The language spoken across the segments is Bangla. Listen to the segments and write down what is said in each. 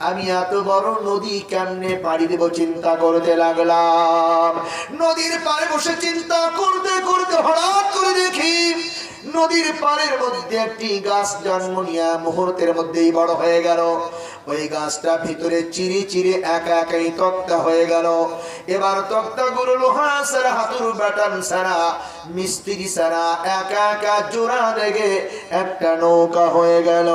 আমি এত বড় নদী কেমনে পাড়ি দেব চিন্তা করতে লাগলাম। নদীর পাড়ে বসে চিন্তা করতে করতে হঠাৎ করে দেখি নদীর পাড়ের মধ্যে একটি গাছ জন্ম নিয়ে মুহূর্তের মধ্যেই বড় হয়ে গেল। ওই গাছটা ভিতরে চিরি চিরি একা একাই তক্তা হয়ে গেল। এবার তক্তা গুলো লোহা ছাড়া, হাতুর বাটান ছাড়া, মিস্ত্রি ছাড়া একা একা জোড়া লেগে একটা নৌকা হয়ে গেল।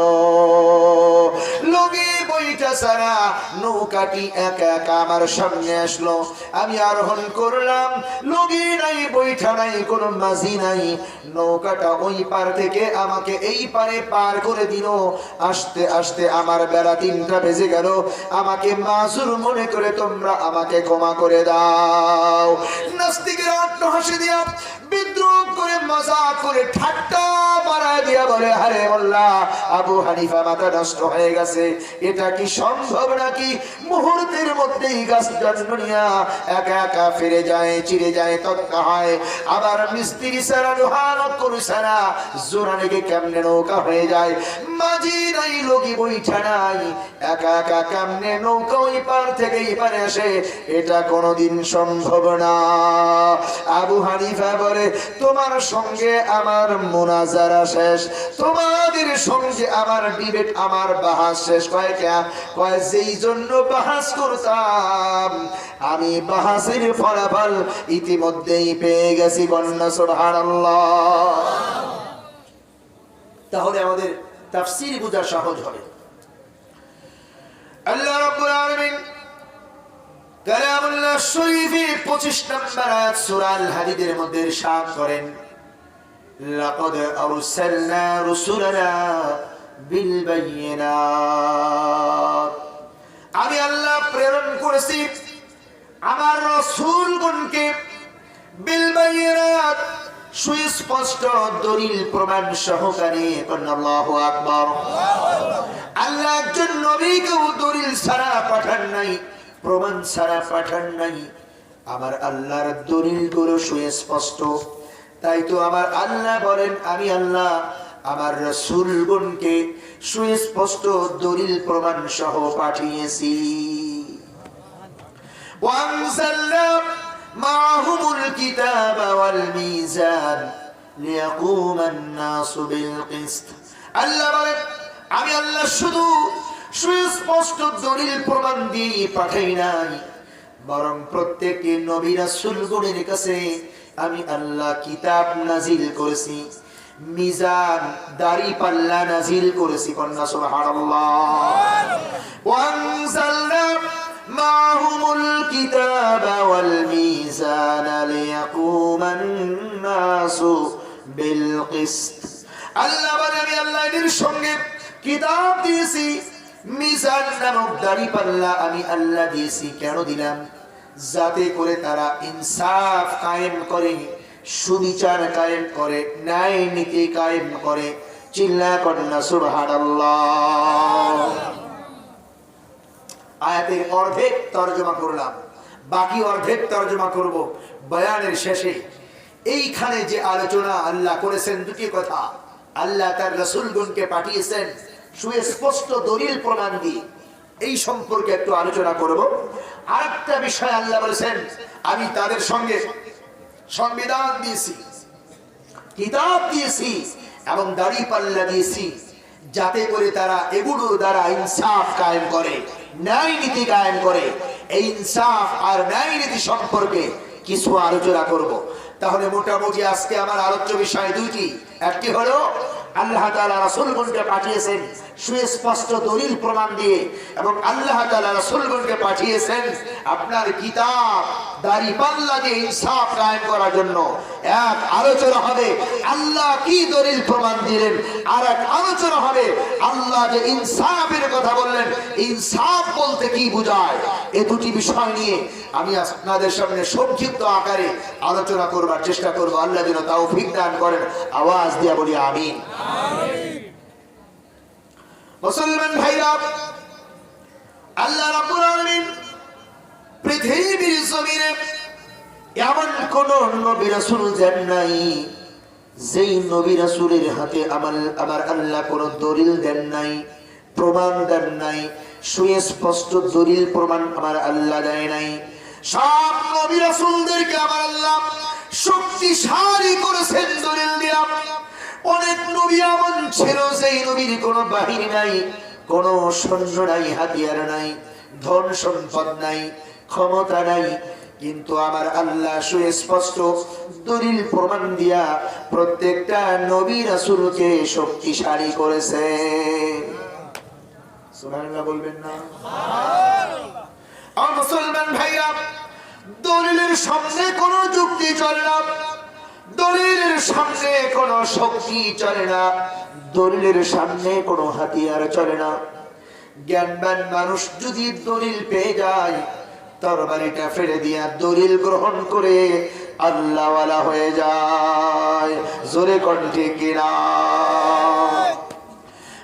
লগি বইটা ছাড়া নৌকাটি একা একা আমার সামনে আসলো। আমি আরোহণ করলাম। লগি নাই, বইটা নাই, কোনো মাঝি নাই। নৌকাটা ওই পার থেকে আমাকে এই পারে পার করে দিল। আস্তে আস্তে আমার বেলা 3টা বেজে গেল। আমাকে মাসুর মনে করে তোমরা আমাকে ক্ষমা করে দাও। নাস্তিকের অট্টহাসি দিয়া, বিদ্রোহ করে, মজাক করে, ঠাট্টা মারায় দিয়া বলে, আরে মোল্লা আবু হানিফা মাথা নষ্ট হয়ে গেছে, এটা কি সম্ভব নাকি? মুহূর্তের মধ্যেই গাছ জন্ম নিয়া একা একা ফিরে যায়, চিরে যায়, তক্তা হয়। আবার মিস্ত্রি ছাড়া, লোহার করু ছাড়া জোড়া লেগে কেমনে নৌকা হয়ে যায়? মাঝি নাই, লগি বইঠা নাই, একা একা কেমনে নৌকা ওই পার থেকে এই পারে আসে? এটা কোনোদিন সম্ভব না। আবু হানিফা বলে, তোমার সঙ্গে আমার মুনাজারা শেষ, তোমাদের সঙ্গে আমার ডিবেট, আমার বাহাস শেষ। কয় যেই জন্য বাহাস করতাম আমি বাহাসের ফলাফল ইতিমধ্যেই পেয়ে গেছি। বন্যা সুবহানাল্লাহ। তাহলে আমাদের তাফসীর বোঝা সহজ হবে। আল্লাহ রাব্বুল আলামিন কালামুল্লাহ শরীফে 25 নম্বর আয়াত সূরা আল হাদিদের মধ্যে ইরশাদ করেন, লাকাদ আরসালনা রুসুলানা বিল বায়িনাত। আমি আল্লাহ প্রেরণ করেছি আমার রাসূলগণকে বিল বায়িনাত, সুস্পষ্ট দলিল প্রমাণ সহকারে। আল্লাহু আকবার। আল্লাহ একজন নবীকেও দলিল ছাড়া পাঠান নাই, প্রমাণ ছাড়া পাঠান নাই। আমার আল্লাহর দলিলগুলো সুস্পষ্ট। তাই তো আমার আল্লাহ বলেন, আমি আল্লাহ আমার রাসূলগণকে সুস্পষ্ট দলিল প্রমাণ সহ পাঠিয়েছি। ওয়ানজালনা মা'হুমুল কিতাবা ওয়াল মিজান লিয়াকুমান নাসু বিল কিসত। আল্লাহ বলেন, আমি আল্লাহ শুধু সুস্পষ্ট দলিল প্রমাণ দিয়ে পাঠাই নাই, বরং প্রত্যেকটি নবী রাসূলগণের কাছে আমি আল্লাহ কিতাব নাজিল করেছি, মিজান দাড়ি পাল্লা নাজিল করেছি। কন্যা সুবহানাল্লাহ। ওয়ানজালনা মা'হুমুল কিতাবা ওয়াল মিজানা লিয়াকুমান নাসু বিল কিসত। আল্লাহ বলে, আমি আল্লাহ এর সঙ্গে কিতাব দিয়েছি, মিজান নামক দাড়ি পাল্লা আমি আল্লাহ দিয়েছি। কেন দিলাম? যাতে করে তারা ইনসাফ কায়েম করে, সুবিচার কায়েম করে, ন্যায় নীতি কায়েম করে। চিল্লা কন্যা সুবহানাল্লাহ। আয়াতের অর্ধেক তরজমা করলাম, বাকি অর্ধেক তরজমা করব বয়ানের শেষে। এইখানে যে আলোচনা আল্লাহ করেছেন, দুটি কথা। আল্লাহ তার রাসূলগণকে পাঠিয়েছেন সুস্পষ্ট দলিল প্রমাণ দিয়ে, এই সম্পর্কে একটু আলোচনা করব। আরেকটা বিষয় আল্লাহ বলেছেন, আমি তাদের সঙ্গে সংবিধান দিয়েছি, কিতাব দিয়েছি এবং দাড়ি পাল্লা দিয়েছি, যাতে করে তারা এগুলোর দ্বারা ইনসাফ কায়েম করে, ন্যায় নীতি কায়েম করে। এই ইনসাফ আর ন্যায় নীতি সম্পর্কে কিছু আলোচনা করব। তাহলে মোটামুটি আজকে আমার আলোচ্য বিষয় দুইটি। একটি হলো আল্লাহ তাআলা রাসূলগণকে পাঠিয়েছেন সুস্পষ্ট দলিল প্রমাণ দিয়ে, এবং আল্লাহ তাআলা রাসূলগণকে পাঠিয়েছেন আপনার কিতাব দাড়ি পাল্লা দিয়ে ইনসাফ কায়েম করার জন্য। এক আলোচনা হবে আল্লাহ কি দলিল প্রমাণ দিলেন, আর এক আলোচনা হবে আল্লাহ যে ইনসাফের কথা বললেন, ইনসাফ বলতে কি বোঝায়। এই দুটি বিষয় নিয়ে আমি আপনাদের সামনে সংক্ষিপ্ত আকারে আলোচনা করবার চেষ্টা করব। আল্লাহ যেন তৌফিক দান করেন। আওয়াজ দিয়ে বলি আমিন। মুসলমান ভাইরা, আল্লাহ রাব্বুল আলামিন পৃথিবীর জমিনে এমন কোন নবী রাসূল দেন নাই যেই নবী রাসূলের হাতে আমার আল্লাহ কোন দলিল দেন নাই, প্রমাণ দেন নাই, সুস্পষ্ট দলিল প্রমাণ আমার আল্লাহ দেয় নাই। সব নবী রাসূলদেরকে আমার আল্লাহ শক্তিশালী করেছেন দলিল দিয়া। অনেক নবী এমন ছিল যেই নবীর কোনো বাহিনী নাই, কোনো সৈন্য নাই, হাতিয়ার নাই, ধন সম্পদ নাই, ক্ষমতা নাই, কিন্তু আমার আল্লাহ সুস্পষ্ট দলিল প্রমাণ দিয়া প্রত্যেকটা নবী রাসূলকে শক্তিশালী করেছে। সুবহানাল্লাহ বলবেন না? আর মুসলমান ভাইরা, দলিলের সামনে কোনো যুক্তি চলে না, দলিলের সামনে কোনো শক্তি চলে না, দলিলের সামনে কোনো হাতিয়ার চলে না। জ্ঞানবান মানুষ যদি দলিল পেয়ে যায়, তরবারিটা ফেলে দিয়া দলিল গ্রহণ করে আল্লাহওয়ালা হয়ে যায়। জোরে কণ্ঠে কিনা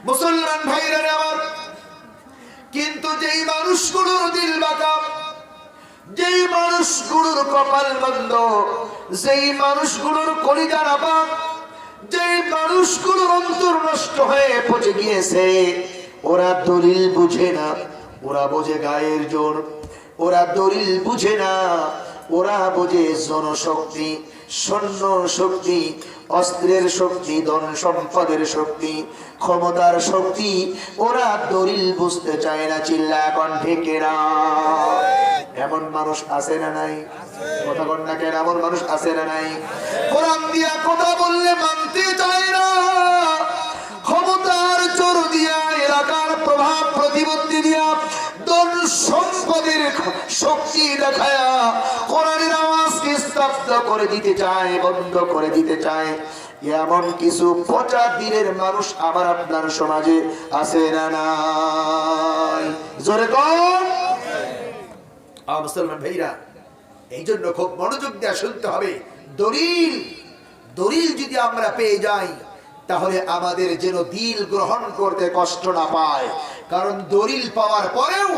মুসলমান ভাইরা আমার। কিন্তু যেই মানুষগুলোর দিল বাঁকা, যেই মানুষগুলোর কপাল বন্ধ, যেই মানুষগুলোর কলিজা নাপাক, যেই মানুষগুলোর অন্তর নষ্ট হয়ে পচে গিয়েছে, ওরা দলিল বুঝে না, ওরা বোঝে গায়ের জোর। ওরা দলিল বুঝে না, ওরা বোঝে জনশক্তি, সৈন্য শক্তি, অস্ত্রের শক্তি, ধন সম্পদের শক্তি, ক্ষমতার শক্তি। ওরা দলিল বুঝতে চায় না। চিল্লা কণ্ঠে কেনা এমন মানুষ আছে না নাই? কথা বল না কেন? এমন মানুষ আছে না নাই? কোরআন দিয়া কথা বললে মানতে চায় না, ক্ষমতার জোর দিয়া, এলাকার প্রভাব প্রতিপত্তি দিয়া, ধন সম্পদের শক্তি দেখায়া কোরআনের আওয়াজকে স্তব্ধ করে দিতে চায়, বন্ধ করে দিতে চায়। এমন কিছু পচা দিলের মানুষ আমার আপনার সমাজে আছে না নাই? জোরে কর। মুসলমান ভাইরা, এই জন্য খুব মনোযোগ দিয়ে শুনতে হবে। দলিল দলিল যদি আমরা পেয়ে যাই, তাহলে আমাদের যেন দিল গ্রহণ করতে কষ্ট না পায়। কারণ দলিল পাওয়ার পরেও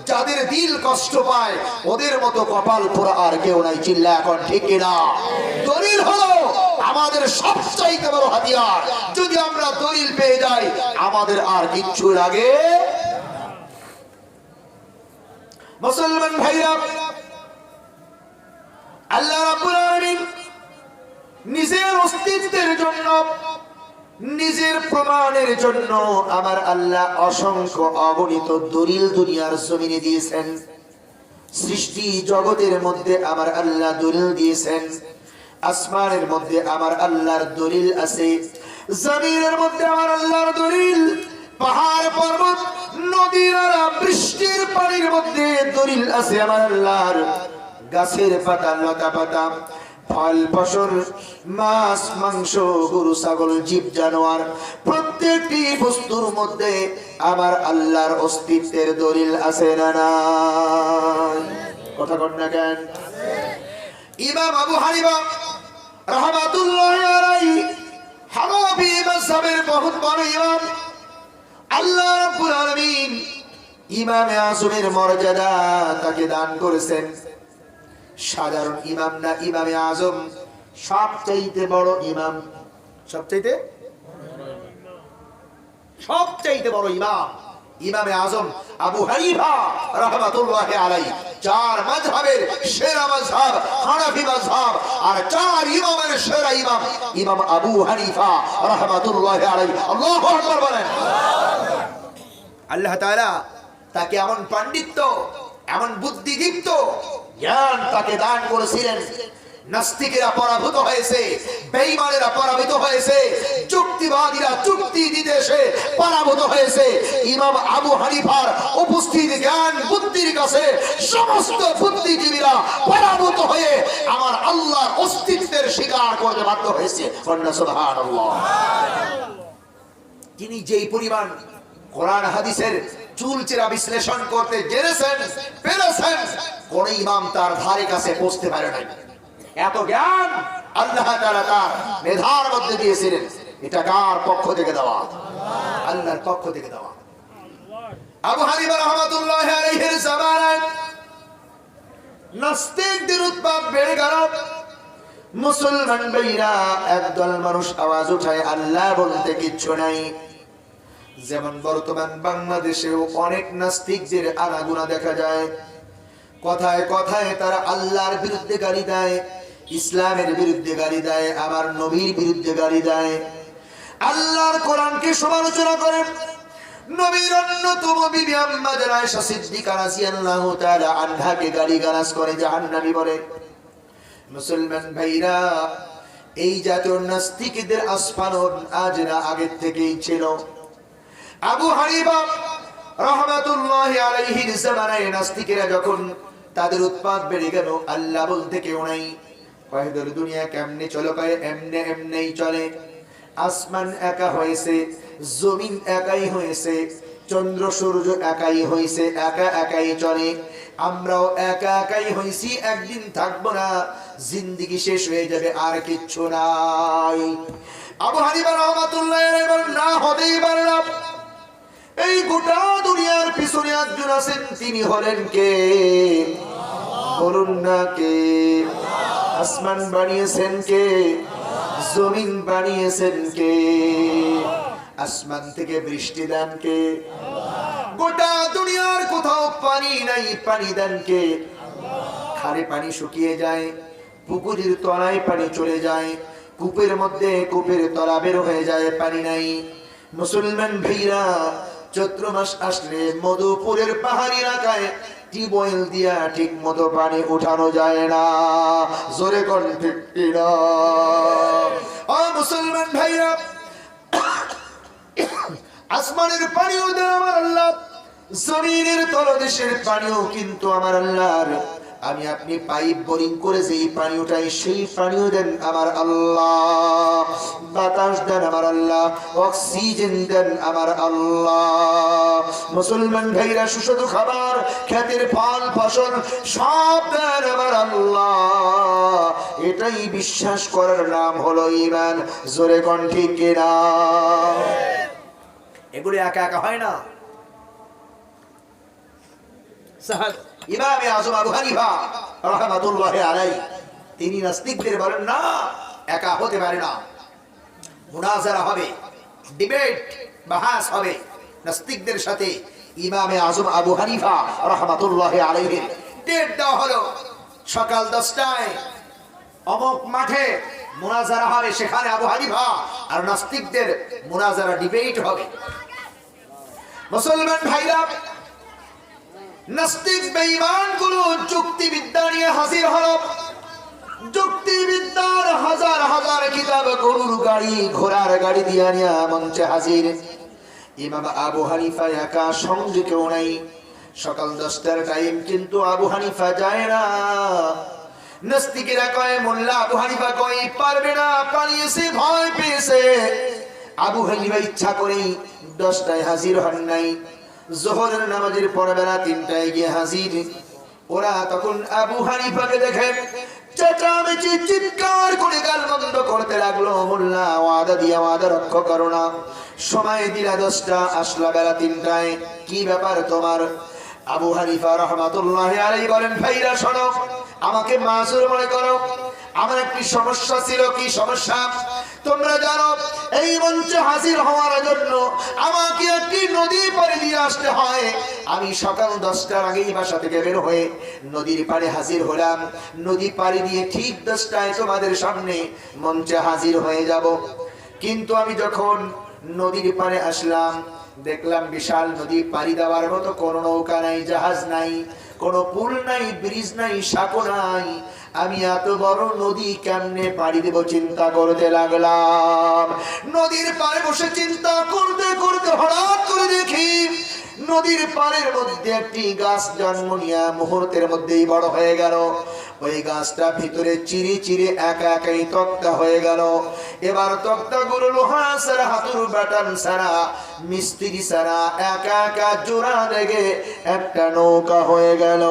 যাদের দিল কষ্ট পায়, ওদের মতো কপাল পোড়া আর কেউ নাই। চিল্লা এখন ঠিক কিনা? দলিল হলো আমাদের সবচাইতে বড় হাতিয়ার। যদি আমরা দলিল পেয়ে যাই, আমাদের আর কিচ্ছু লাগে। মুসলমান ভাইরা, আল্লাহ রাব্বুল আলামিন নিজের অস্তিত্বের জন্য, নিজের প্রমাণের জন্য আমার আল্লাহ অসংখ্য অগণিত দলিল দুনিয়ার জমিনে দিয়েছেন। সৃষ্টি জগতের মধ্যে আমার আল্লাহ দলিল দিয়েছেন। আসমানের মধ্যে আমার আল্লাহর দলিল আছে, জমিনের মধ্যে আমার আল্লাহর দলিল, পাহাড় পর্বত নদী নালা বৃষ্টির পানির মধ্যে দলিল আছে আমার আল্লাহর। গাছের পাতা লতা পাতা, ফল ফসল, মাছ মাংস, গরু ছাগল, জীব জানোয়ার, প্রত্যেকটি বস্তুর মধ্যে আমার আল্লাহর অস্তিত্বের দলিল আছে না নাই? কথা কন না কেন? ইমাম আবু হানিফা রাহমাতুল্লাহি আলাইহি হানাফি মাযহাবের বহুত বড় ইমাম। আল্লাহ রাব্বুল আলামিন ইমামে আযমের মর্যাদা তাকে দান করেছেন। সাধারণ ইমাম না, ইমামে আজম সবচাইতে বড় ইমাম। সবচাইতে বড় ইমাম ইমামে আজম আবু হানিফা রাহমাতুল্লাহি আলাইহি। চার মাযহাবের সেরা মাযহাব হানাফি মাযহাব, আর চার ইমামের সেরা ইমাম ইমাম আবু হানিফা রাহমাতুল্লাহি আলাইহি। আল্লাহু আকবার বলেন। আল্লাহ তাআলা তাকে এমন পাণ্ডিত্য, এমন বুদ্ধিদীপ্ত জ্ঞান তাকে দান করেছিলেন। নাস্তিকেরা পরাভূত হয়েছে, বেঈমানেরা পরাভূত হয়েছে, যুক্তিবাদীরা যুক্তি দিতে এসে পরাভূত হয়েছে। ইমাম আবু হানিফার উপস্থিত জ্ঞান বুদ্ধির কাছে সমস্ত বুদ্ধিজীবীরা পরাভূত হয়ে আমার আল্লাহর অস্তিত্বের স্বীকার করতে বাধ্য হয়েছে। সুবহানাল্লাহ। তিনি যেই পরিমাণ কোরআন হাদিসের চুলচেরা বিশ্লেষণ করতে জেনেছেন, পেরেছেন, কোন ইমাম তার ধারে কাছে পৌঁছতে পারে নাই। এত জ্ঞান আল্লাহ তাআলা তার মেধার মধ্যে দিয়েছিলেন। এটা কার পক্ষ থেকে দেওয়া? আল্লাহর পক্ষ থেকে দেওয়া। আবু হানিফা রাহমাতুল্লাহি আলাইহির জামানায় নাস্তিকদের উৎপাত বেড়ে গেল। মুসলমান ভাইরা একদল মানুষ আওয়াজ উঠায়, আল্লাহ বলতে কিচ্ছু নাই। যেমন বর্তমান বাংলাদেশেও অনেক নাস্তিকদের আনাগোনা দেখা যায়। কথায় কথায় তারা আল্লাহর বিরুদ্ধে গালি দেয়, ইসলামের বিরুদ্ধে গালি দেয়, আবার নবীর বিরুদ্ধে গালি দেয়, আল্লাহর কোরআনকে সমালোচনা করে। নবীর অন্যতম বিবি আম্মা আয়েশা সিদ্দিকা রাদিয়াল্লাহু তাআলা আনহাকে গালিগালাজ করে, জাহান্নামী বলে। মুসলমান ভাইরা, এই জাতীয় নাস্তিকদের আস্ফালন আজ না আগের থেকেই ছিল। আবু হানিফা রাহমাতুল্লাহি আলাইহির জামানায় নাস্তিকেরা যখন তাদের উৎপাত বেড়ে গেল, আল্লাহ বলতে কেউ নাই, কয়েকদের দুনিয়া কেমনে চলে, কয়ে এমনে এমনেই চলে। আসমান একা হয়েছে, জমিন একাই হয়েছে, চন্দ্র সূর্য একাই হয়েছে, একা একাই চলে। আমরাও একা একাই হয়েছি, একদিন থাকবো না, জিন্দেগি শেষ হয়ে যাবে, আর কিচ্ছু নাই। আবু হানিফা রাহমাতুল্লাহি আলাইহি বলেন, না, হতেই পারে না। এই গোটা দুনিয়ার পিছনে একজন আছেন, তিনি হলেন কে? বলুন না কে? আসমান বানিয়েছেন কে? জমিন বানিয়েছেন কে? আসমান থেকে বৃষ্টি দেন কে? গোটা দুনিয়ার কোথাও পানি নাই, পানি দেন কে? খালে পানি শুকিয়ে যায়, পুকুরের তলায় পানি চলে যায়, কূপের মধ্যে কূপের তলা বের হয়ে যায়, পানি নাই। মুসলমান ভাইরা, চৈত্র মাস আসলে মধুপুরের পাহাড়ি এলাকায় টিউবওয়েল দিয়া ঠিক মতো পানি উঠানো যায় না। জোরে কোন ঠিক কিনা? ও মুসলমান ভাইরা, আসমানের পানিও দেন আমার আল্লাহ, জমিনের তলদেশের পানিও কিন্তু আমার আল্লাহর। আমি আপনি পাইপ বোরিং করে যেই পানি উঠাই, সেই পানিও দেন আমার আল্লাহ। বাতাস দেন আমার আল্লাহ, অক্সিজেন দেন আমার আল্লাহ। মুসলমান ভাইরা, সুস্বাদু খাবার, ক্ষেতের ফল ফসল সব দেন আমার আল্লাহ। এটাই বিশ্বাস করার নাম হলো ঈমান। জোরে কোন ঠিক কিনা? এগুলো একা একা হয় না। ইমামে আযম আবু হানিফা রাহমাতুল্লাহি আলাইহি তিনি নাস্তিকদের বলেন, না, একা হতে পারে না, মুনাজারা হবে, ডিবেট বাহাস হবে নাস্তিকদের সাথে। ইমামে আযম আবু হানিফা রাহমাতুল্লাহি আলাইহি ডেট দেওয়া হলো সকাল 10টায় অমুক মাঠে মুনাজারা হবে, সেখানে আবু হানিফা আর নাস্তিকদের মুনাজারা ডিবেট হবে। মুসলমান ভাইরা, নাস্তিক বেঈমান গুলো যুক্তিবিদ্যা নিয়ে হাজির হলো। যুক্তিবিদ্যার হাজার হাজার কিতাব, গরুর গাড়ি, ঘোড়ার গাড়ি দিয়ে নিয়ে মঞ্চে হাজির। ইমাম আবু হানিফা একা, সঙ্গে কেউ নাই। সকাল 10টার টাইম, কিন্তু আবু হানিফা যায় না। নাস্তিকেরা কয়, মোল্লা আবু হানিফা কয় পারবে না, পালিয়েছে, ভয় পেয়েছে। আবু হানিফা ইচ্ছা করেই 10টায় হাজির হন নাই। যোহরের নামাজের পরে বেলা 3টায় গিয়ে হাজির। ওরা তখন আবু হানিফাকে দেখে চেঁচামেচি চিৎকার করে গালমন্দ করতে লাগলো, মোল্লা ওয়াদা দিয়া ওয়াদা রক্ষা করো না, সময় দিলা 10টা, আসলা বেলা 3টায়, কি ব্যাপার তোমার? আবু হানিফা রাহমাতুল্লাহি আলাইহি বলেন, ভাইরা শোনো, আমাকে মাসুর মনে করো, আমার একটি সমস্যা ছিল। কি সমস্যা? তোমরা জানো, এই মঞ্চে হাজির হওয়ার জন্য আমাকে একটি নদী পাড়ি দিয়ে আসতে হয়। আমি সকাল 10টার আগেই বাসা থেকে বের হয়ে নদীর পাড়ে হাজির হলাম। নদী পাড়ি দিয়ে ঠিক 10টায় তোমাদের সামনে মঞ্চে হাজির হয়ে যাব। কিন্তু আমি যখন নদীর পাড়ে আসলাম, দেখলাম বিশাল নদী, পাড়ি দেওয়ার মতো কোনো নৌকা নাই, জাহাজ নাই, কোনো পুল নাই, ব্রিজ নাই, সাঁকো নাই। আমি এত বড় নদী কেমনে পাড়ি দেব চিন্তা করতে লাগলাম। নদীর পাড়ে বসে চিন্তা করতে করতে হঠাৎ করে দেখি নদীর পাড়ের মধ্যে একটি গাছ জন্ম নিয়ে মুহূর্তের মধ্যেই বড় হয়ে গেল। ওই গাছটা ভিতরে চিরে চিরে একা একাই তক্তা হয়ে গেল। এবার তক্তাগুলো লোহা ছাড়া, হাতুড় বাটান ছাড়া, মিস্ত্রি ছাড়া একা একা জোড়া লেগে একটা নৌকা হয়ে গেল।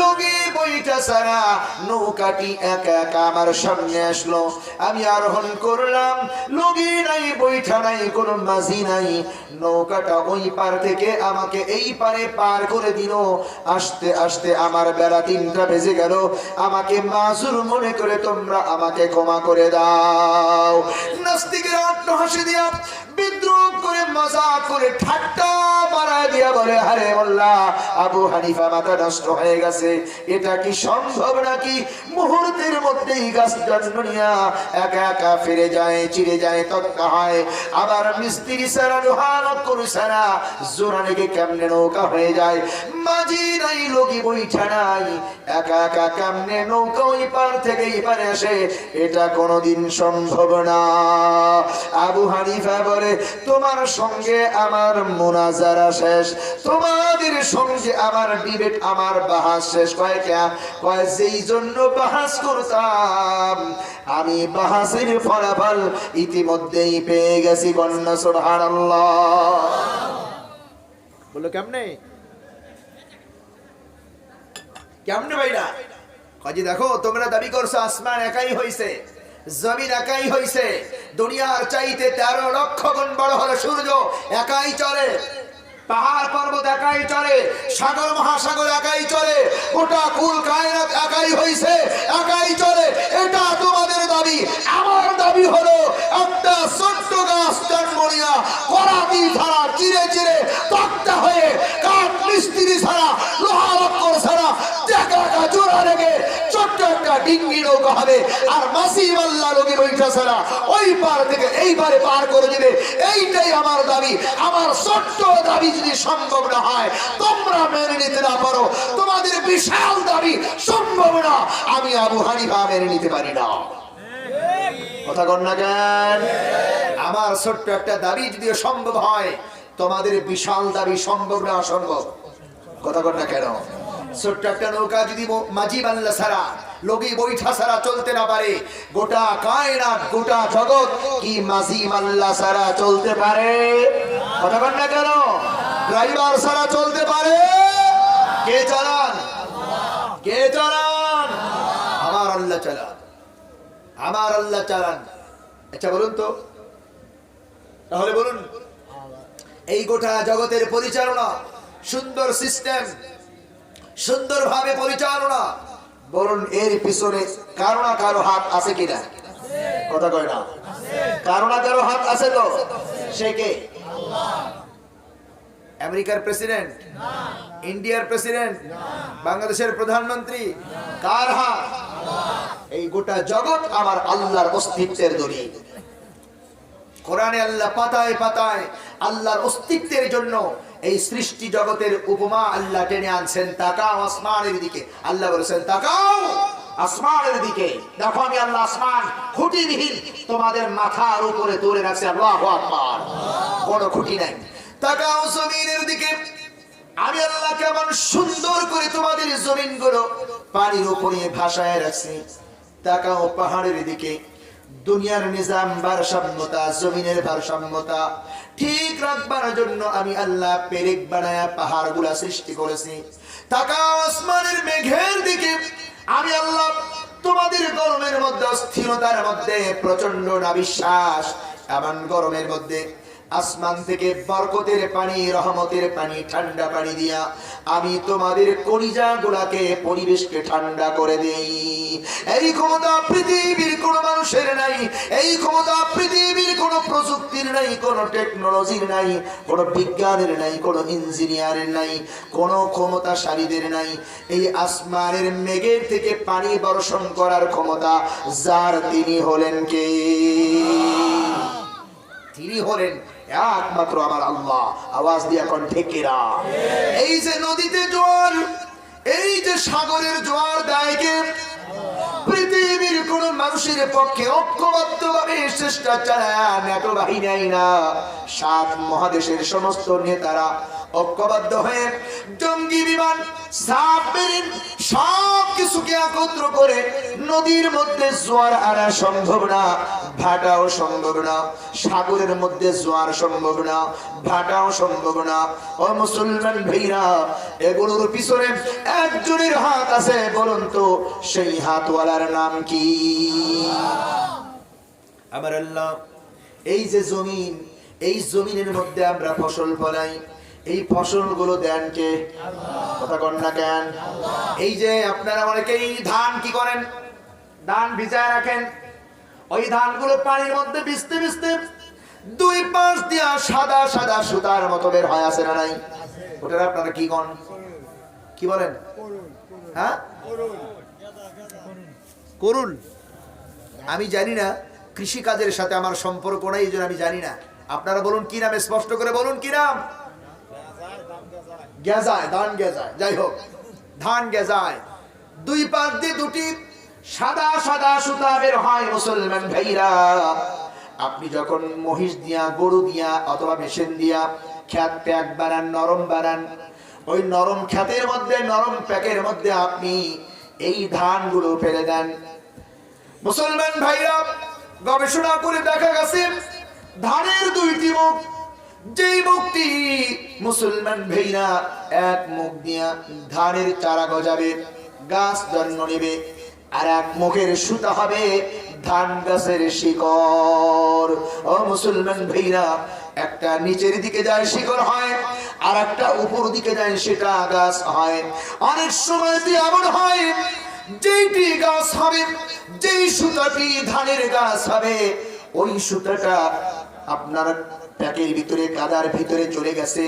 লগি বই বইটা ছাড়া নৌকাটি একা একা আমার সামনে আসলো। আমি আরোহণ করলাম, লগি নাই, বইটা নাই, কোনো মাঝি নাই। নৌকাটা ওই পার থেকে আমাকে এই পারে পার করে দিল। আস্তে আস্তে আমার বেলা 3টা বেজে গেল। আমাকে মাসুর মনে করে তোমরা আমাকে ক্ষমা করে দাও। নাস্তিকেরা হাসি দিয়া, বিদ্রুপ করে, মজাক করে, ঠাট্টা বাড়ায় দিয়া বলে, আরে মোল্লা, আবু হানিফা মাথা নষ্ট হয়ে গেছে, এটা কি সম্ভব নাকি? মুহূর্তের মধ্যেই গাছ জন্ম নিয়া একা একা ফিরে যায়, চিড়ে যায়, তৎকা হয়। আবার মিস্ত্রি সারা, লোহার করু সারা, জোড়া লেগে কেমনে নৌকা হয়ে যায়? মাঝি নাই, লগি বইঠা নাই, একা একা কেমনে নৌকা ওই পার থেকে এই পারে আসে? এটা কোনোদিন সম্ভব না। আবু হানিফা বলে, তোমার সঙ্গে আমার মুনাজারা শেষ, তোমাদের সঙ্গে আমার ডিবেট, আমার বাহাস শেষ। কয় যেই জন্য বাহাস করতাম, আমি বাহাসের ফলাফল ইতিমধ্যেই পেয়ে গেছি। বন্যা সুবহানাল্লাহ। বলো কেমনে কেমনে ভাইরা? কাজী দেখো, তোমরা দাবি করছো আসমান একাই হইছে, জমিন একাই হইছে, দুনিয়ার চাইতে 13 লক্ষ গুণ বড় হলো সূর্য, একাই চলে, পাহাড় পর্বত একাই চলে, সাগর মহাসাগর একাই চলে, গোটা কুল কায়নাত একাই হইছে, একাই চলে। এটা তোমাদের দাবি। আমার দাবি হলো একটা ছোট্ট গাছ জন্মনিয়া করাতি ছাড়া, চিরে চিরে তক্তা হয়ে, কাঠ মিস্ত্রি ছাড়া, লোহা লক্কর ছাড়া, টাকা জোড়া লেগে ছোট্ট একটা ডিঙ্গি নৌকা হবে। আর মাসি আল্লাহ লগি বইটা ছাড়া ওই পার থেকে এই পারে পার করে দিবে। এইটাই আমার দাবি। আমার ছোট্ট দাবি যদি সম্ভব না হয়, তোমরা মেনে নিতে না পারো, তোমাদের বিশাল দাবি সম্ভব না, আমি আবু হানিফা মেনে নিতে পারি না। কথা কন না কেন? আমার ছোট্ট একটা দাবি যদি সম্ভব হয়, তোমাদের বিশাল দাবি সম্ভব না, অসম্ভব। কথা কন না কেন? ছোট্ট একটা নৌকা যদি মাঝি বাংলা ছাড়া, লগি বৈঠা ছাড়া চলতে না পারে, গোটা কায়নাত, গোটা জগৎ কি মাঝি মাল্লা ছাড়া চলতে পারে? কথা বল না কেন? ড্রাইভার ছাড়া চলতে পারে? কে চালান? কে চালান? আমার আল্লাহ চালান, আমার আল্লাহ চালান। আচ্ছা বলুন তো, তাহলে বলুন, এই গোটা জগতের পরিচালনা, সুন্দর সিস্টেম, সুন্দরভাবে পরিচালনা, বলুন এর পিছনে কারো না কারো হাত আছে কিনা? কথা কয় না? কারো না কারো হাত আছে তো? সে কে? আমেরিকার প্রেসিডেন্ট, ইন্ডিয়ার প্রেসিডেন্ট, বাংলাদেশের প্রধানমন্ত্রী, কার হাত? এই গোটা জগৎ আমার আল্লাহর অস্তিত্বের দলিল। কোরআনে আল্লাহ পাতায় পাতায় আল্লাহর অস্তিত্বের জন্য এই সৃষ্টি জগতের উপমা আল্লাহ টেনে আনছেন। তাকাও আসমানের দিকে, আল্লাহ বলেছেন তাকাও আসমানের দিকে, দেখো আমি আল্লাহ আসমান খুঁটিবিহীন তোমাদের মাথার উপরে তুলে রাখছি। আল্লাহু আকবার, কোনো খুঁটি নাই। তাকাও জমিনের দিকে, আমি আল্লাহ কেমন সুন্দর করে তোমাদের জমিনগুলো পানির উপরে ভাসায় রাখছি। তাকাও পাহাড়ের দিকে, দুনিয়ার নিজাম, ভারসাম্যতা, জমিনের ভারসাম্যতা ঠিক রাখবার জন্য আমি আল্লাহ পেরেক বানায়া পাহাড় গুলা সৃষ্টি করেছি। তাকাও আসমানের মেঘের দিকে, আমি আল্লাহ তোমাদের গরমের মধ্যে, অস্থিরতার মধ্যে, প্রচন্ড নাবিশ্বাস এমন গরমের মধ্যে আসমান থেকে বরকতের পানি, রহমতের পানি, ঠান্ডা পানি দিয়া আমি তোমাদের কলিজা গুলাকে, পরিবেশকে ঠান্ডা করে দেই। এই ক্ষমতা পৃথিবীর কোন মানুষের নাই, এই ক্ষমতা পৃথিবীর কোন প্রযুক্তির নাই, কোন টেকনোলজির নাই, কোন বিজ্ঞানের নাই, কোন ইঞ্জিনিয়ারের নাই, কোন ক্ষমতাশালীদের নাই। এই আসমানের মেঘের থেকে পানি বর্ষণ করার ক্ষমতা যার, তিনি হলেন কে? তিনি হলেন একমাত্র আমার আল্লাহ। আওয়াজ দিয়া কোন ঠিকিরা? এই যে নদীতে জোয়ার, এই যে সাগরের জোয়ার দেয় কে? পৃথিবীর কোন মানুষের পক্ষে ঐক্যবদ্ধভাবে চেষ্টা চালায় ন্যাটো বাহিনী না, 7 মহাদেশের সমস্ত নেতারা ঐক্যবদ্ধ হয়ে জঙ্গি বিমান সাবমেরিন সব কিছুকে একত্র করে নদীর মধ্যে জোয়ার আনা সম্ভব না, ভাটাও সম্ভব না, সাগরের মধ্যে জোয়ার সম্ভব না, ভাটাও সম্ভব না। ও মুসলমান ভাইরা, এগুলোর পিছনে একজনের হাত আছে, বলুন তো সেই হাতওয়ালার নাম কি? আমার আল্লাহ এই যে জমিন, এই জমিনের মধ্যে আমরা ফসল ফলাই, এই ফসলগুলো দেন কে? কথা কন না কেন? এই যে আপনারা অনেকেই ধান কি করেন, ধান ভিজায় রাখেন, ওই ধানগুলো পানির মধ্যে ভিজতে ভিজতে দুই পাশ দিয়া সাদা সাদা সুতার মতো বের হয়, আছে না নাই? ওটার আপনারা কি কন, কি বলেন? হ্যাঁ, করুন। আমি জানি না, কৃষি কাজের সাথে আমার সম্পর্ক নাই, এই জন্য আমি জানি না। আপনারা বলুন কি নাম, স্পষ্ট করে বলুন কি নাম? গেজায়, ধান গেজায়, যাই হোক, ধান গেজায় দুই পাশ দিয়ে দুটি সাদা সাদা সুতা বের হয়। মুসলমান ভাইরা, আপনি যখন মহিষ দিয়া, গরু দিয়া অথবা মেশিন দিয়া খেত প্যাক বানান, নরম বানান, ওই নরম খেতের মধ্যে, নরম প্যাকের মধ্যে আপনি এই ধানগুলো ফেলে দেন। মুসলমান ভাইরা, গবেষণা করে দেখা গেছে ধানের দুইটি মুখ, যেই মুখটি মুসলমান ভাইরা এক মুখ দিয়া ধানের চারা গজাবে, গাছ জন্ম নেবে, আর এক মুখের সুতা হবে ধান গাছের শিকড়। ও মুসলমান ভাইরা, একটা নিচের দিকে যায় শিকড় হয়, আর একটা উপর দিকে যায় সেটা গাছ হয়। অনেক সময় এমন হয়, যেইটি গাছ হবে, যেই সুতাটি ধানের গাছ হবে, ওই সুতাটা আপনার প্যাকের ভিতরে, কাদার ভিতরে চলে গেছে,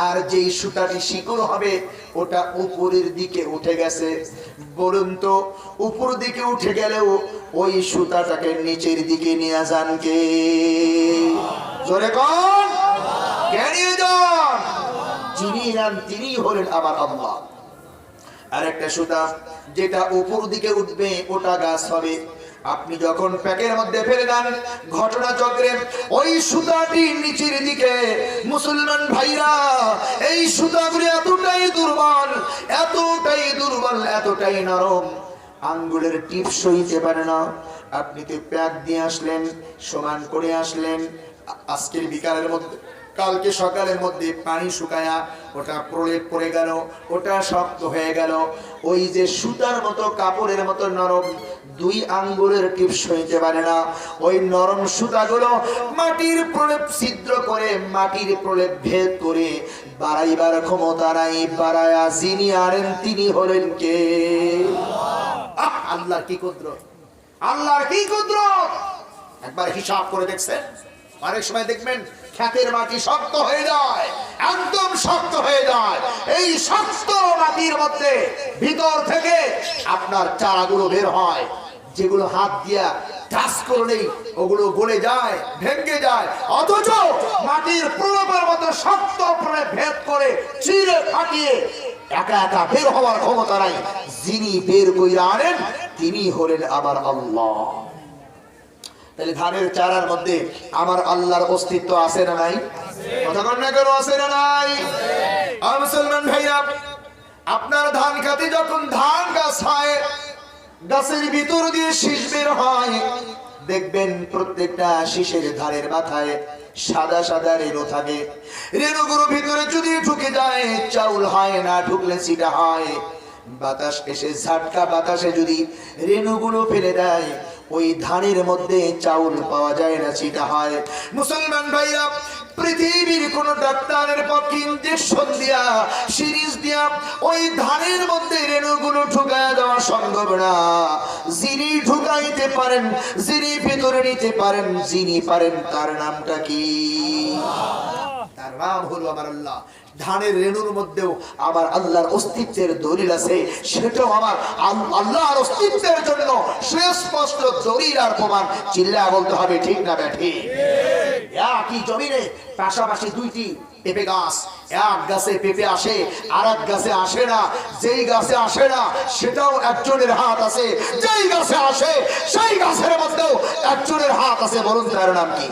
আর যেই সুতাটি শিকড় হবে ওটা উপরের দিকে উঠে গেছে। বলুন তো, উপর দিকে উঠে গেলেও ওই সুতাটাকে নিচের দিকে নিয়ে যান কে? জোরে কোন? কে নিয়ে যান? যিনি নেন তিনি হলেন আমার আল্লাহ। আর একটা সুতা যেটা উপর দিকে উঠবে ওটা গাছ হবে। আপনি যখন প্যাকের মধ্যে ফেলে দেন, ঘটনা চক্রে ওই সুতাটি নিচের দিকে। মুসলমান ভাইরা, এই সুতাগুলি এতটাই দুর্বল, এতটাই দুর্বল, এতটাই নরম, আঙ্গুলের টিপ সইতে পারে না। আপনি তো প্যাক দিয়ে আসলেন, সমান করে আসলেন, আজকের বিকালের মধ্যে, কালকে সকালের মধ্যে পানি শুকায়া ওটা প্রলেপ পড়ে গেল, ওটা শক্ত হয়ে গেল। ওই যে সুতার মতো, কাপড়ের মতো নরম, দুই আঙ্গুলের টিপ সইতে পারে না। ওই নরম সুতাগুলো মাটির প্রলেপ ছিদ্র করে, মাটির প্রলেপ ভেদ করে বাড়াইবার ক্ষমতা নাই। বাড়ায়া যিনি আনেন তিনি হলেন কে? আল্লাহর কি কুদরত, আল্লাহর কি কুদরত! একবার হিসাব করে দেখছেন? অনেক সময় দেখবেন ক্ষেতের মাটি শক্ত হয়ে যায়, একদম শক্ত হয়ে যায়। এই শক্ত মাটির মধ্যে ভিতর থেকে আপনার চারাগুলো বের হয়, যেগুলো হাত দিয়া টাচ করলেই ওগুলো গলে যায়, ভেঙে যায়। অথচ মাটির প্রলেপের মতো শক্ত প্রলেপ ভেদ করে, চিরে ফাটিয়ে একা একা বের হওয়ার ক্ষমতা নাই। যিনি বের কইরা আনেন তিনি হলেন আমার আল্লাহ। তাহলে ধানের চারার মধ্যে আমার আল্লাহর অস্তিত্ব আছে না নাই? কথা কন না কেন, আছে না নাই? আর মুসলমান ভাইরা, আপনার ধান খেতে যখন ধান গাছ হয়, গাছের ভিতর দিয়ে শীষ বের হয়, দেখবেন প্রত্যেকটা শীষের ধারের মাথায় সাদা সাদা রেণু থাকে। রেণুগুলো ভিতরে যদি ঢুকে যায় চাউল হয় না, ঢুকলে চিটা হয়। বাতাস এসে, ঝাটকা বাতাসে যদি রেণুগুলো ফেলে দেয়, ওই ধানের মধ্যে চাউল পাওয়া যায় না, চিটা হয়। মুসলমান ভাইরা, পৃথিবীর কোন ডাক্তারের পক্ষে ইনজেকশন দিয়া, সিরিজ দিয়া ওই ধানের মধ্যে রেণুগুলো ঢুকায় দেওয়া সম্ভব না। যিনি ঢুকাইতে পারেন, যিনি ভেতরে নিতে পারেন, যিনি পারেন, তার নামটা কি? তার নাম হলো আমার আল্লাহ। ধানের রেণুর মধ্যেও আমার আল্লাহর অস্তিত্বের দলিল আছে, সেটাও আমার আল্লাহর অস্তিত্বের জন্য সুস্পষ্ট দলিল আর প্রমাণ। চিল্লা বলতে হবে ঠিক না ব্যাঠি? একই জমিনে পাশাপাশি দুইটি পেঁপে গাছ, এক গাছে পেঁপে আসে, আর এক গাছে আসে না। যেই গাছে আসে না সেটাও একজনের হাত আছে, যেই গাছে আসে সেই গাছের মধ্যেও একজনের হাত আছে। বলুন তার নাম কি?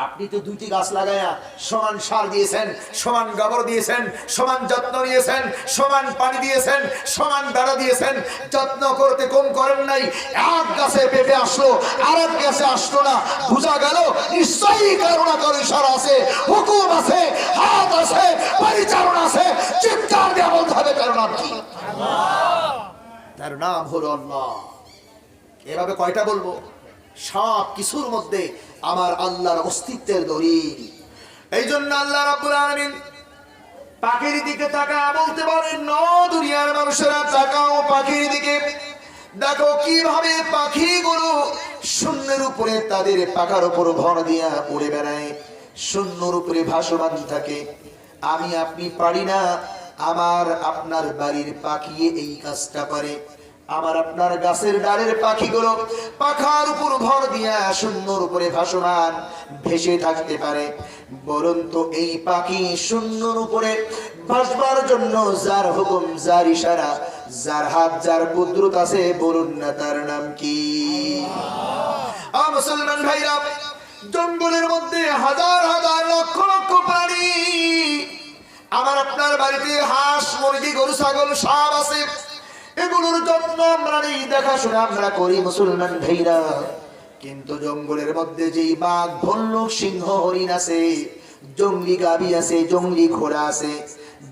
আপনি তো দুইটি গাছ লাগায়া সমান সার দিয়েছেন, সমান গোবর দিয়েছেন, সমান যত্ন নিয়েছেন, সমান পানি দিয়েছেন, সমান বেড়া দিয়েছেন, যত্ন করতে কম করেন নাই। এক গাছে পেঁপে আসলো, আরেক গাছে আসলো না, বোঝা গেল নিশ্চয়ই কারণাকর ইশারা আছে, হুকুম আছে, হাত আছে, পরিচালনা আছে। চিৎকার দিয়ে বলতে হবে তার নাম কি? তার নাম হলো আল্লাহ। এভাবে কয়টা বলবো? সব কিছুর মধ্যে আমার আল্লাহর অস্তিত্বের দলিল। এই জন্য আল্লাহ রাব্বুল আলামিন পাখির দিকে তাকায় বলতে পারেন, ন দুনিয়ার মানুষেরা তাকাও পাখির দিকে, দেখো কিভাবে পাখিগুলো শূন্যের উপরে তাদের পাখার উপর ভর দিয়া উড়ে বেড়ায়, শূন্যর উপরে ভাসমান থাকে। আমি আপনি পারি না, আমার আপনার বাড়ির পাখি এই কাজটা পারে। আমার আপনার গাছের ডালের পাখিগুলো পাখার উপর ভর দিয়া শূন্যর উপরে ভাসমান ভেসে থাকতে পারে। বলুন তো এই পাখি শূন্যর উপরে ভাসবার জন্য যার হুকুম, যার ইশারা, যার হাত, যার কুদরত আছে, বলুন না তার নাম কি? মুসলমান ভাইরা, জঙ্গলের মধ্যে হাজার হাজার লক্ষ লক্ষ প্রাণী। আমার আপনার বাড়িতে হাঁস, মুরগি, গরু, ছাগল সব আছে। এগুলোর যত্ন আমরা নেই, দেখাশোনা আমরা করি মুসলমান ভাইরা। কিন্তু জঙ্গলের মধ্যে যেই বাঘ, ভাল্লুক, সিংহ, হরিণ আছে, জঙ্গলি গাভী আছে, জঙ্গলি ঘোড়া আছে,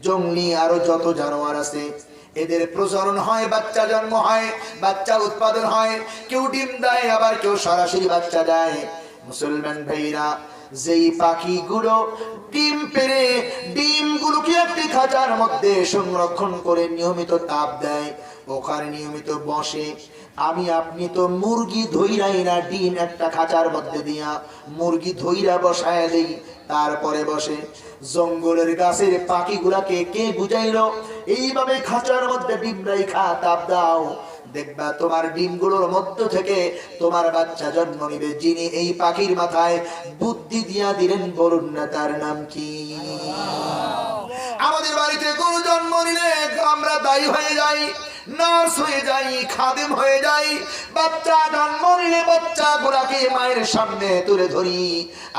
জঙ্গলি আরো যত জানোয়ার আছে, এদের প্রজনন হয়, বাচ্চা জন্ম হয়, বাচ্চা উৎপাদন হয়। কেউ ডিম দেয়, আবার কেউ সরাসরি বাচ্চা দেয়। মুসলমান ভাইরা, যেই পাখিগুলো ডিম পেড়ে ডিমগুলোকে একটি খাঁচার মধ্যে সংরক্ষণ করে নিয়মিত তাপ দেয়, ওখানে নিয়মিত বসে। আমি আপনি তো মুরগি ধইরাই না, ডিম একটা খাঁচার মধ্যে দিয়া মুরগি ধইরা বসায় দেই, তারপরে বসে। জঙ্গলের গাছের পাখিগুলাকে কে বুঝাইলো এইভাবে খাঁচার মধ্যে ডিম রাইখা তাপ দাও, দেখবা তোমার ডিমগুলোর মধ্য থেকে তোমার বাচ্চা জন্ম নিবে। যিনি এই পাখির মাথায় বুদ্ধি দিয়া দিলেন, বলুন না তার নাম কি? আমাদের বাড়িতে গরু জন্ম নিলে আমরা দায়ী হয়ে যাই, নার্স হয়ে যাই, খাদেম হয়ে যাই। বাচ্চা জন্ম নিলে বাচ্চা গুলাকে মায়ের সামনে তুলে ধরি,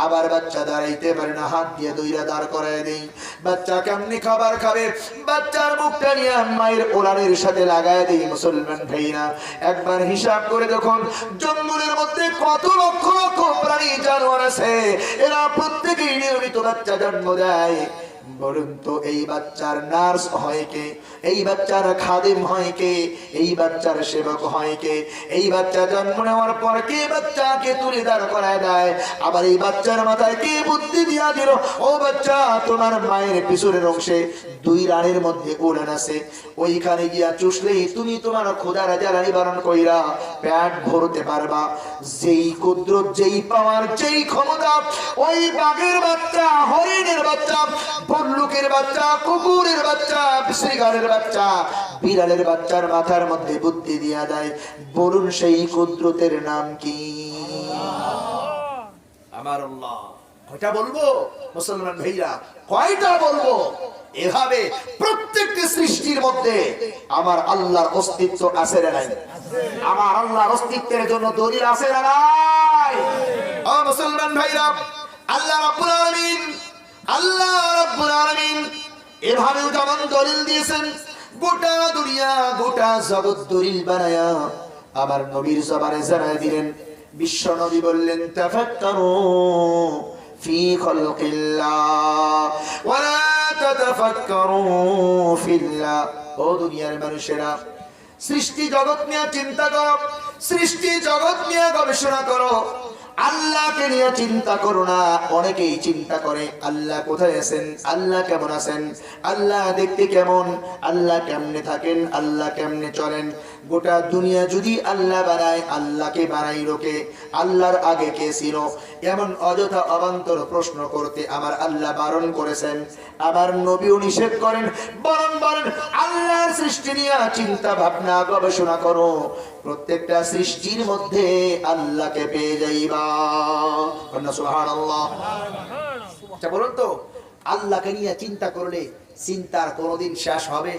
আবার বাচ্চা দাঁড়াইতে পারে না, হাত দিয়ে দইরা দাঁড় করায় দেই। বাচ্চা কেমনি খাবার খাবে, বাচ্চার মুখটা নিয়ে মায়ের ওলানের সাথে লাগায় দেই। মুসলমান ভাইরা, একবার হিসাব করে দেখুন জঙ্গলের মধ্যে কত লক্ষ লক্ষ প্রাণী জানোয়ার আছে, এরা প্রত্যেকেই নিয়মিত বাচ্চা জন্ম দেয়। বলুন তো এই বাচ্চার নার্স হয় কে? এই বাচ্চার খাদেম হয় কে? এই বাচ্চার সেবক হয় কে? এই বাচ্চা জন্ম নেওয়ার পর কে বাচ্চাকে তুলে দাঁড় করায় দেয়? আবার এই বাচ্চার মাথায় কে বুদ্ধি দিয়া দিল, ও বাচ্চা তোমার মায়ের পিছনের অংশে 2 রানের মধ্যে উড়ান আছে, ওইখানে গিয়া চুষলেই তুমি তোমার ক্ষুধার জ্বালা নিবারণ কইরা পেট ভরতে পারবা। যেই কুদরত, যেই পাওয়ার, যেই ক্ষমতা ওই বাঘের বাচ্চা, হরিণের বাচ্চা, ভল্লুকের বাচ্চা, কুকুরের বাচ্চা, শ্রীগালের বাচ্চা, বিড়ালের বাচ্চার মাথার মধ্যে বুদ্ধি দিয়া দেয়, বলুন সেই কুদরতের নাম কি? আমার আল্লাহ। কয়টা বলবো মুসলমান ভাইরা, কয়টা বলবো? এভাবে প্রত্যেকটি সৃষ্টির মধ্যে আমার আল্লাহর অস্তিত্ব আছে না নাই? আমার আল্লাহর অস্তিত্বের জন্য দলিল আছে না নাই? ও মুসলমান ভাইরা, আল্লাহ রাব্বুল আলামিন, আল্লাহ রাব্বুল আলামিন এভাবেও যেমন দলিল দিয়েছেন, গোটা দুনিয়া, গোটা জগৎ দলিল বানায়া আমার নবীর জবানে জানায় দিলেন। বিশ্ব নবী বললেন, তাফাক্কারু ফি খালকিল্লাহ ওয়া লা তাতাফাক্কারু ফিল্লাহ। ও দুনিয়ার মানুষেরা, সৃষ্টি জগৎ নিয়ে চিন্তা করো, সৃষ্টি জগৎ নিয়ে গবেষণা করো, আল্লাহকে নিয়ে চিন্তা করো না। অনেকেই চিন্তা করে আল্লাহ কোথায় আছেন, আল্লাহ কেমন আছেন, আল্লাহ দেখতে কেমন, আল্লাহ কেমনে থাকেন, আল্লাহ কেমনে চলেন। গোটা দুনিয়া যদি আল্লাহ বানায়, আল্লাহকে বানাইলো কে, আল্লাহর আগে কে ছিল? এমন অযথা অবান্তর প্রশ্ন করতে আমার আল্লাহ বারণ করেছেন, আমার নবীও নিষেধ করেন। বরং বলেন আল্লাহর সৃষ্টি নিয়ে চিন্তা ভাবনা গবেষণা করো, প্রত্যেকটা সৃষ্টির মধ্যে আল্লাহকে পেয়ে যাইবা। সুবহানাল্লাহ। আচ্ছা বলুন তো, আল্লাহকে নিয়ে চিন্তা করলে চিন্তার কোনোদিন শেষ হবে?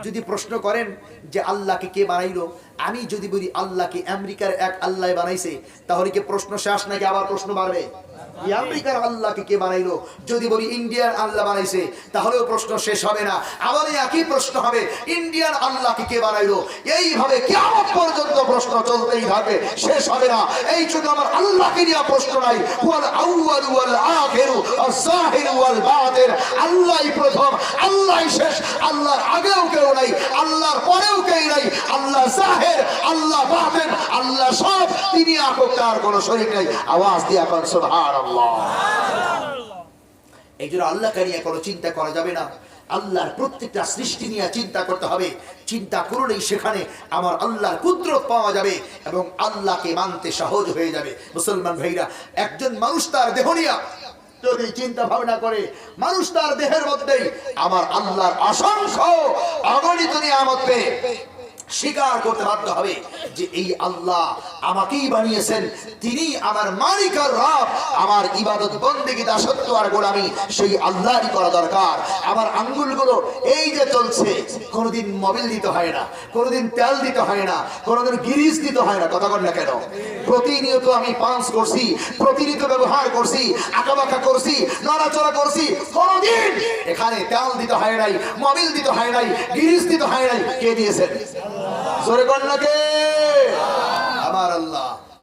যদি প্রশ্ন করেন যে আল্লাহকে কে বানাইলো, আমি যদি বলি আল্লাহকে আমেরিকার এক আল্লাহ বানাইছে, তাহলে কি প্রশ্ন শেষ নাকি আবার প্রশ্ন বাড়বে? এই আমেরিকার আল্লাহকে কে বানাইলো? যদি বলি ইন্ডিয়ান আল্লাহ বানাইছে, তাহলেও প্রশ্ন শেষ হবে না। আবার একই প্রশ্ন হবে, ইন্ডিয়ান আল্লাহকে কে বানাইলো? এইভাবে কিয়ামত পর্যন্ত প্রশ্ন চলতেই থাকবে, শেষ হবে না। এই জন্য আমার আল্লাহকে নিয়ে প্রশ্ন নাই। ওয়াল আউয়াল ওয়াল আখির ওয়াল যাহির ওয়াল বাতিন, আল্লাহই প্রথম, আল্লাহই শেষ, আল্লাহর আগেও কেউ নাই, আল্লাহর পরেও কেউ নাই। আল্লাহ যাহির, আল্লাহ বাতিন, আল্লাহ সব, তিনি একক, তার কোনো শরীক নাই। আওয়াজ দিয়ে এখন সুবহানাল্লাহ। এই জন্য আল্লাহকে নিয়ে কোনো চিন্তা করা যাবে না। আল্লাহর প্রত্যেকটা সৃষ্টি নিয়ে চিন্তা করতে হবে। চিন্তা করলেই সেখানে আমার আল্লাহর কুদরত পাওয়া যাবে এবং আল্লাহকে মানতে সহজ হয়ে যাবে। মুসলমান ভাইরা, একজন মানুষ তার দেহ নিয়ে যদি চিন্তা ভাবনা করে, মানুষ তার দেহের মধ্যেই আমার আল্লাহর অসংখ্য অগণিত নিয়ামত পেয়ে স্বীকার করতে বাধ্য হবে যে এই আল্লাহ আমাকেই বানিয়েছেন, তিনি আমার মালিক আর রব। আমার ইবাদত বন্দেগী দাসত্ব আর গোলামি সেই আল্লাহরই করা দরকার। আমার আঙ্গুলগুলো এই যে চলছে, কোনোদিন মোবিল দিতে হয় না, কোনোদিন তেল দিতে হয় না, কোনোদিন গিরিজ দিতে হয় না। কথা বল না কেন? প্রতিনিয়ত আমি পাঞ্চ করছি, প্রতিনিয়ত ব্যবহার করছি, আঁকাবাঁকা করছি, নড়াচড়া করছি, কোনোদিন এখানে তেল দিতে হয় নাই, মোবিল দিতে হয় নাই, গিরিজ দিতে হয় নাই। কে দিয়েছেন? জোরে বল না কে? আমার আল্লাহ।